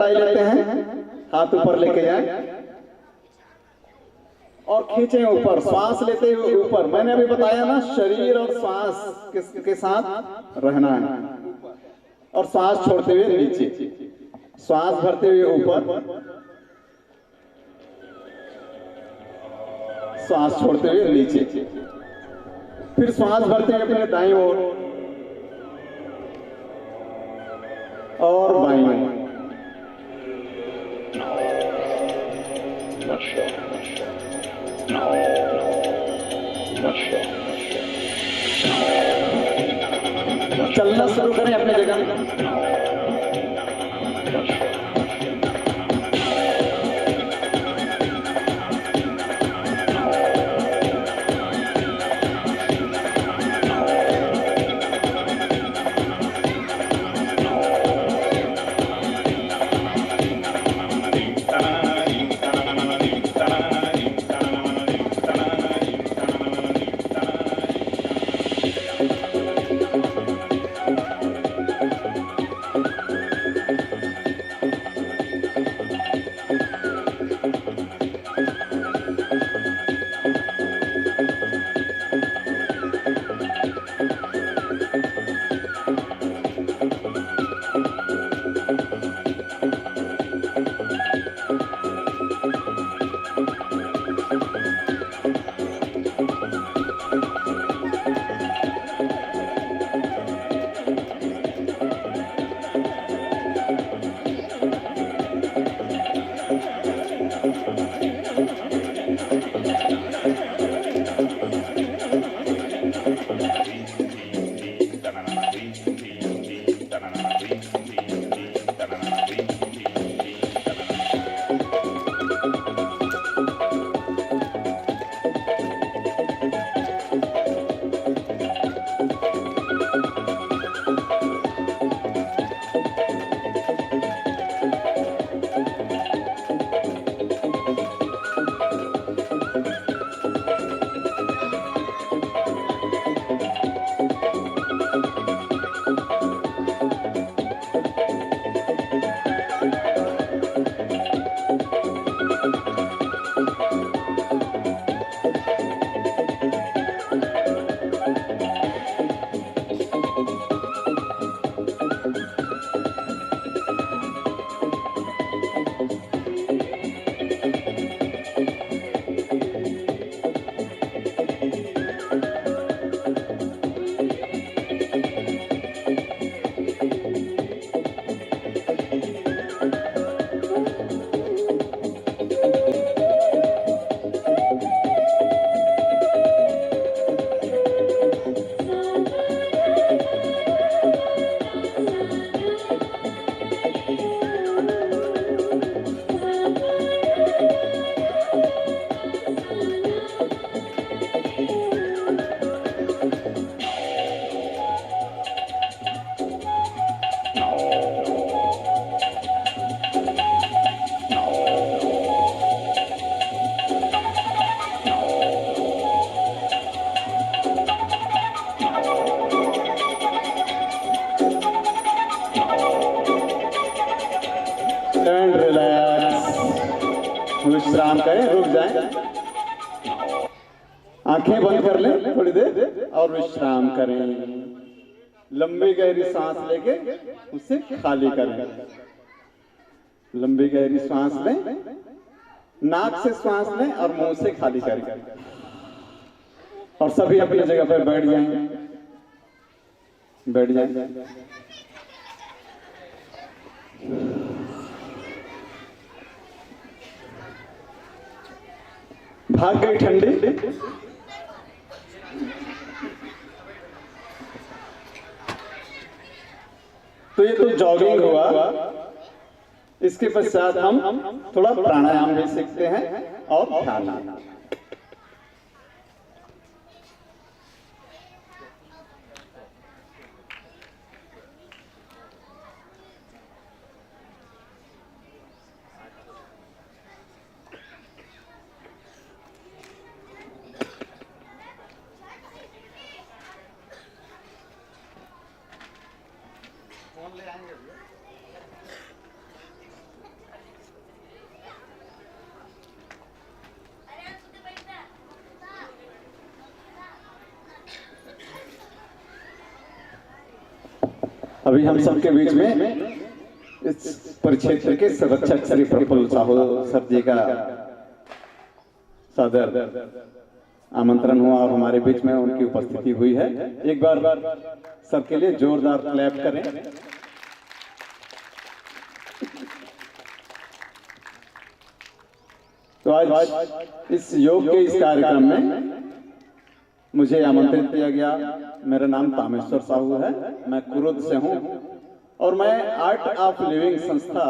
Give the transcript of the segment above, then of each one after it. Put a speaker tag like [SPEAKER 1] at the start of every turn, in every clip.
[SPEAKER 1] लेते हैं, हाथ ऊपर लेके जाएं और खींचें ऊपर, श्वास लेते हुए ऊपर। मैंने अभी बताया ना, शरीर और श्वास के साथ रहना है और श्वास छोड़ते हुए नीचे, श्वास भरते हुए ऊपर, श्वास छोड़ते हुए नीचे, फिर श्वास भरते हुए अपने दाईं ओर और बाईं ओर। चलना शुरू करें अपनी जगह में। एंड रिलैक्स, विश्राम करें, रुक जाएं, आंखें बंद कर लें थोड़ी देर और विश्राम करें। लंबी गहरी सांस लेके उसे खाली करें। लंबी गहरी सांस लें, नाक से सांस लें और मुंह से खाली करें। और सभी अपनी जगह पर बैठ जाएं, बैठ जाएं। भाग गई ठंडी। तो ये तो जॉगिंग हुआ। इसके पश्चात हम थोड़ा प्राणायाम भी सीखते हैं और ध्यान। अभी हम सबके बीच में इस परिक्षेत्र के संरक्षक श्री प्रफुल्ल साहू सर जी का सादर आमंत्रण हुआ और हमारे बीच में उनकी उपस्थिति हुई है। एक बार सबके लिए जोरदार क्लैप करें। तो आज इस योग के इस कार्यक्रम में मुझे आमंत्रित किया गया। मेरा नाम तामेश्वर साहू है, मैं कुरुद से हूं और मैं आर्ट ऑफ लिविंग संस्था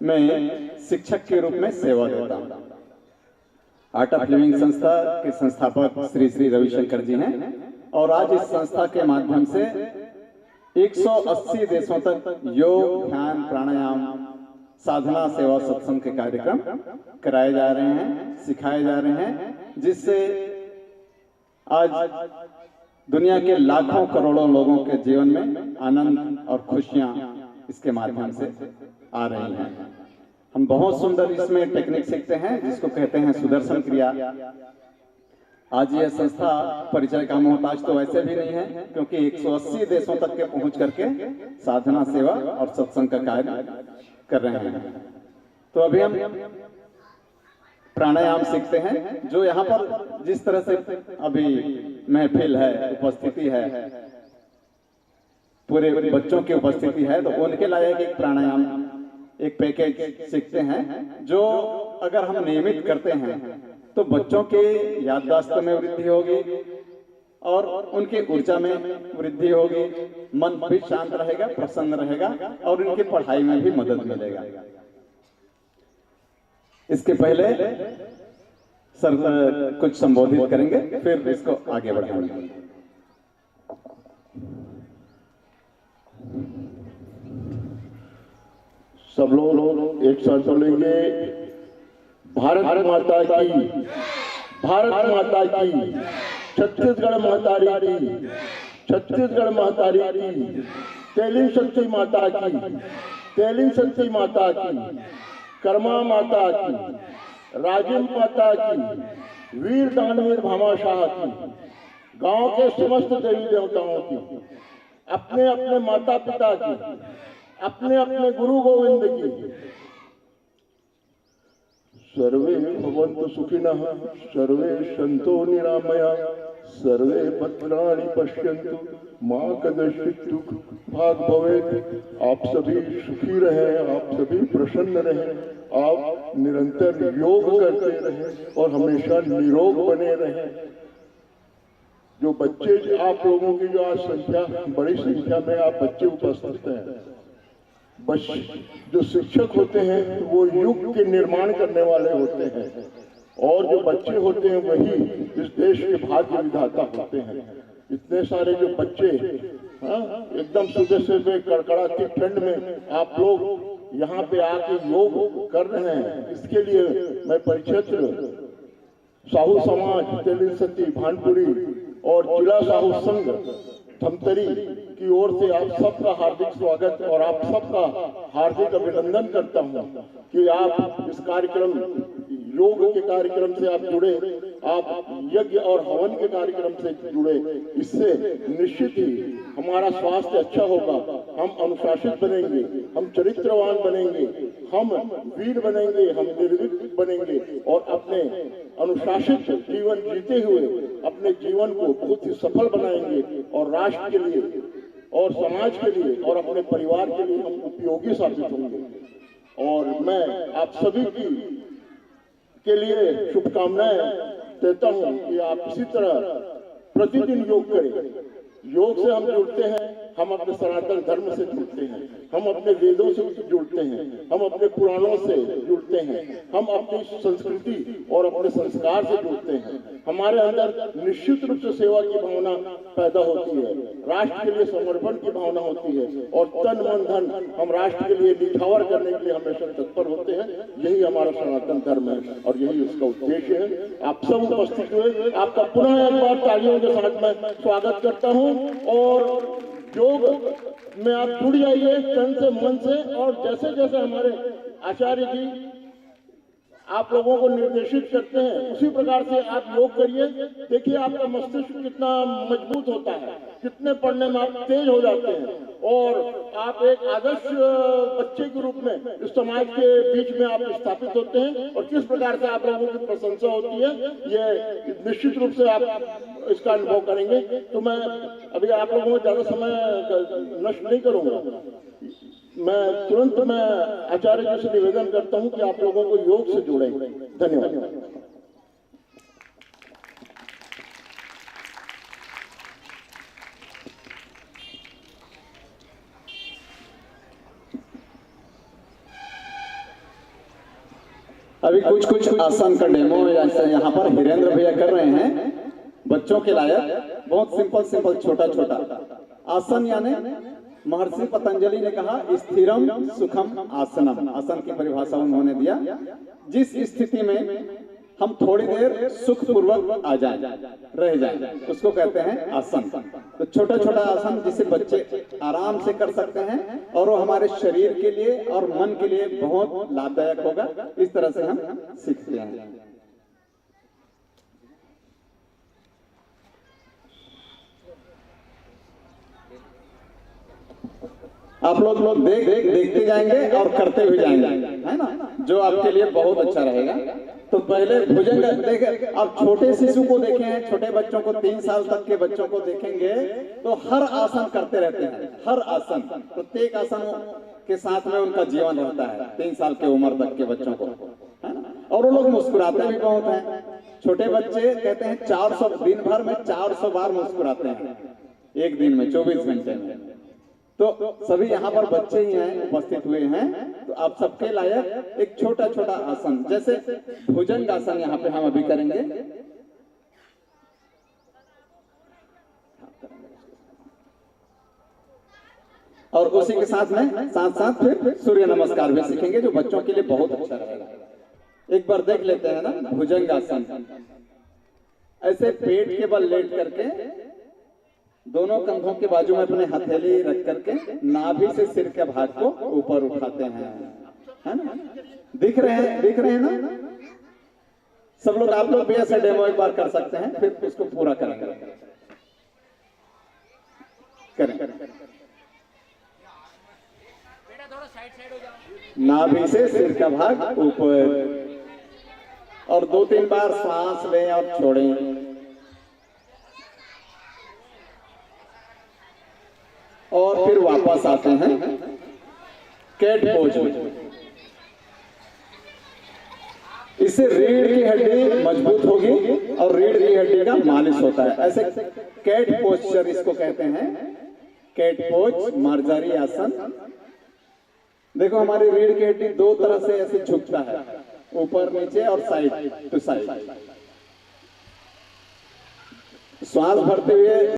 [SPEAKER 1] में शिक्षक के रूप में सेवा देता हूं। आर्ट ऑफ लिविंग संस्था के संस्थापक श्री श्री रविशंकर जी हैं और आज इस संस्था के माध्यम से 180 देशों तक योग, ध्यान, प्राणायाम, साधना, सेवा, सत्संग के कार्यक्रम कराए जा रहे हैं, सिखाए जा रहे हैं, जिससे आज दुनिया के लाखों करोड़ों लोगों के जीवन में आनंद और खुशियां इसके माध्यम से आ रही हैं। हम बहुत सुंदर इसमें टेक्निक सीखते हैं जिसको कहते हैं सुदर्शन क्रिया। आज यह संस्था परिचय का मोहताज तो वैसे भी नहीं है, क्योंकि 180 देशों तक के पहुंच करके साधना, सेवा और सत्संग का कार्य कर रहे हैं। तो अभी हम प्राणायाम सीखते हैं, जो यहाँ पर जिस तरह से अभी महफिल है, उपस्थिति है, पूरे बच्चों की उपस्थिति है, तो उनके लायक एक प्राणायाम, एक पैकेज सीखते हैं जो अगर हम नियमित करते हैं तो बच्चों के याददाश्त में वृद्धि होगी और उनके ऊर्जा में वृद्धि होगी, मन भी शांत रहेगा, प्रसन्न रहेगा और उनकी पढ़ाई में भी मदद मिलेगा। इसके पहले सर कुछ संबोधित करेंगे, फिर इसको आगे बढ़ाएंगे।
[SPEAKER 2] सब लोग एक साथ बोलेंगे, भारत माता की, भारत माता की, छत्तीसगढ़ महतारी की, छत्तीसगढ़ महतारी की, तेलिंग शक्ति माता की, तेलिंग शक्ति माता की, कर्मा माता की, राजिम माता की, वीर दानवीर भामाशाह की, गांव के समस्त देवी देवताओं की, अपने अपने माता पिता की, अपने अपने गुरु गोविंद की। सर्वे भवन्तु सुखिनः, सर्वे सन्तु निरामयाः, सर्वे भद्राणि पश्यन्तु, मा कदाचित् दुःख भाग् भवेत्। आप सभी सुखी रहें, आप सभी प्रसन्न रहें, आप निरंतर योग करते रहें और हमेशा निरोग बने रहें। जो बच्चे आप लोगों की जो आज संख्या, बड़ी संख्या में आप बच्चे उपस्थित हैं, जो शिक्षक होते हैं वो युग के निर्माण करने वाले होते हैं और जो बच्चे होते हैं वही इस देश के भाग्य विधाता होते हैं। इतने सारे जो बच्चे एकदम सुबह सुबह कड़कड़ाती ठंड में आप लोग यहाँ पे आके योग कर रहे हैं, इसके लिए मैं परिक्षेत्र साहू समाज, तेलिंग सती, भानपुरी और जिला साहू संघ धमतरी की ओर से आप सबका हार्दिक स्वागत और आप सबका हार्दिक अभिनंदन करता हूं कि आप इस कार्यक्रम, योग के कार्यक्रम से आप जुड़े, आप यज्ञ और हवन के कार्यक्रम से जुड़े। इससे निश्चित ही हमारा स्वास्थ्य अच्छा होगा, हम अनुशासित बनेंगे, हम चरित्रवान बनेंगे, हम वीर बनेंगे, हम निर्भीक बनेंगे और अपने अनुशासित जीवन जीते हुए अपने जीवन को बहुत ही सफल बनाएंगे और राष्ट्र के लिए और समाज के लिए और अपने परिवार के लिए हम उपयोगी साबित होंगे। और मैं आप सभी के लिए शुभकामनाएं देता हूं कि आप इसी तरह प्रतिदिन योग करें। योग से हम जुड़ते हैं, हम अपने सनातन धर्म से जुड़ते हैं, हम अपने वेदों से जुड़ते हैं, हम अपने पुराणों से जुड़ते हैं, हम अपनी संस्कृति और अपने संस्कार से जुड़ते हैं। हमारे अंदर निश्चित रूप से सेवा की भावना पैदा होती है, राष्ट्र के लिए समर्पण की भावना होती है और तन मन धन हम राष्ट्र के लिए निछावर करने के लिए हमेशा तत्पर होते हैं। यही हमारा सनातन धर्म है और यही उसका उद्देश्य है। आप सब उपस्थित हुए, आपका पुनः एक बार तालियों के साथ मैं स्वागत करता हूँ और योग में आप जुड़ जाइए तन से मन से। और जैसे जैसे हमारे आचार्य जी आप लोगों को निर्देशित करते हैं, उसी प्रकार से आप योग करिए। देखिए आपका मस्तिष्क कितना मजबूत होता है, कितने पढ़ने में आप तेज हो जाते हैं और आप एक आदर्श बच्चे के रूप में इस समाज के बीच में आप स्थापित होते हैं और किस प्रकार से आप लोगों की प्रशंसा होती है, ये निश्चित रूप से आप इसका अनुभव करेंगे। तो मैं अभी आप लोगों को ज्यादा समय नष्ट नहीं करूंगा। मैं आचार्य जी से निवेदन करता हूं कि आप लोगों को योग से जोड़ें। धन्यवाद।
[SPEAKER 1] अभी कुछ आसन का डेमो यहाँ पर हिरेंद्र भैया कर रहे हैं बच्चों के लायक। बहुत सिंपल छोटा आसन, यानी महर्षि पतंजलि ने कहा स्थिरम सुखम आसनम। आसन की परिभाषा उन्होंने दिया, जिस स्थिति में हम थोड़ी देर सुख पूर्वक आ जाएं, रह जाएं, उसको कहते हैं आसन। तो छोटा आसन जिसे बच्चे आराम से कर सकते हैं और वो हमारे शरीर के लिए और मन के लिए बहुत लाभदायक होगा। इस तरह से हम सीखते हैं। आप लोग देखते जाएंगे और करते हुए जाएंगे, है ना, जो आपके लिए बहुत अच्छा रहेगा। तो पहले भुजंग देखें। आप छोटे शिशु को देखें, छोटे बच्चों को, 3 साल तक के बच्चों को देखेंगे तो हर आसन करते रहते हैं। हर आसन, प्रत्येक आसन के साथ में उनका जीवन रहता है 3 साल के उम्र तक के बच्चों को, है ना। और वो लोग मुस्कुराते भी बहुत हैं। छोटे बच्चे कहते हैं 400 दिन भर में 400 बार मुस्कुराते हैं एक दिन में, 24 घंटे में। तो सभी यहाँ पर बच्चे ही हैं, उपस्थित हुए हैं। तो आप सबके लायक एक छोटा आसन, जैसे भुजंग आसन यहाँ पे हम अभी करेंगे। और उसी के साथ में साथ फिर सूर्य नमस्कार भी सीखेंगे, जो बच्चों के लिए बहुत अच्छा रहेगा। एक बार देख लेते हैं ना भुजंग आसन। ऐसे पेट के बल लेट करके दोनों कंधों के बाजू में अपने हथेली रख करके नाभि से सिर के भाग को ऊपर उठाते हैं, है ना। दिख रहे हैं ना सब लोग। आप लोग भी ऐसा डेमो एक बार कर सकते हैं, फिर उसको पूरा करेंगे। नाभि से सिर का भाग ऊपर और 2-3 बार सांस लें और छोड़ें। और फिर वापस आते हैं कैट पोज में। इससे रीढ़ की हड्डी मजबूत होगी और रीढ़ की हड्डी का मालिश होता है। ऐसे कैट पोस्चर इसको कहते हैं, कैट पोज, मार्जरी आसन। देखो हमारी रीढ़ की हड्डी 2 तरह से ऐसे झुकता है, ऊपर नीचे और साइड टू साइड। श्वास भरते हुए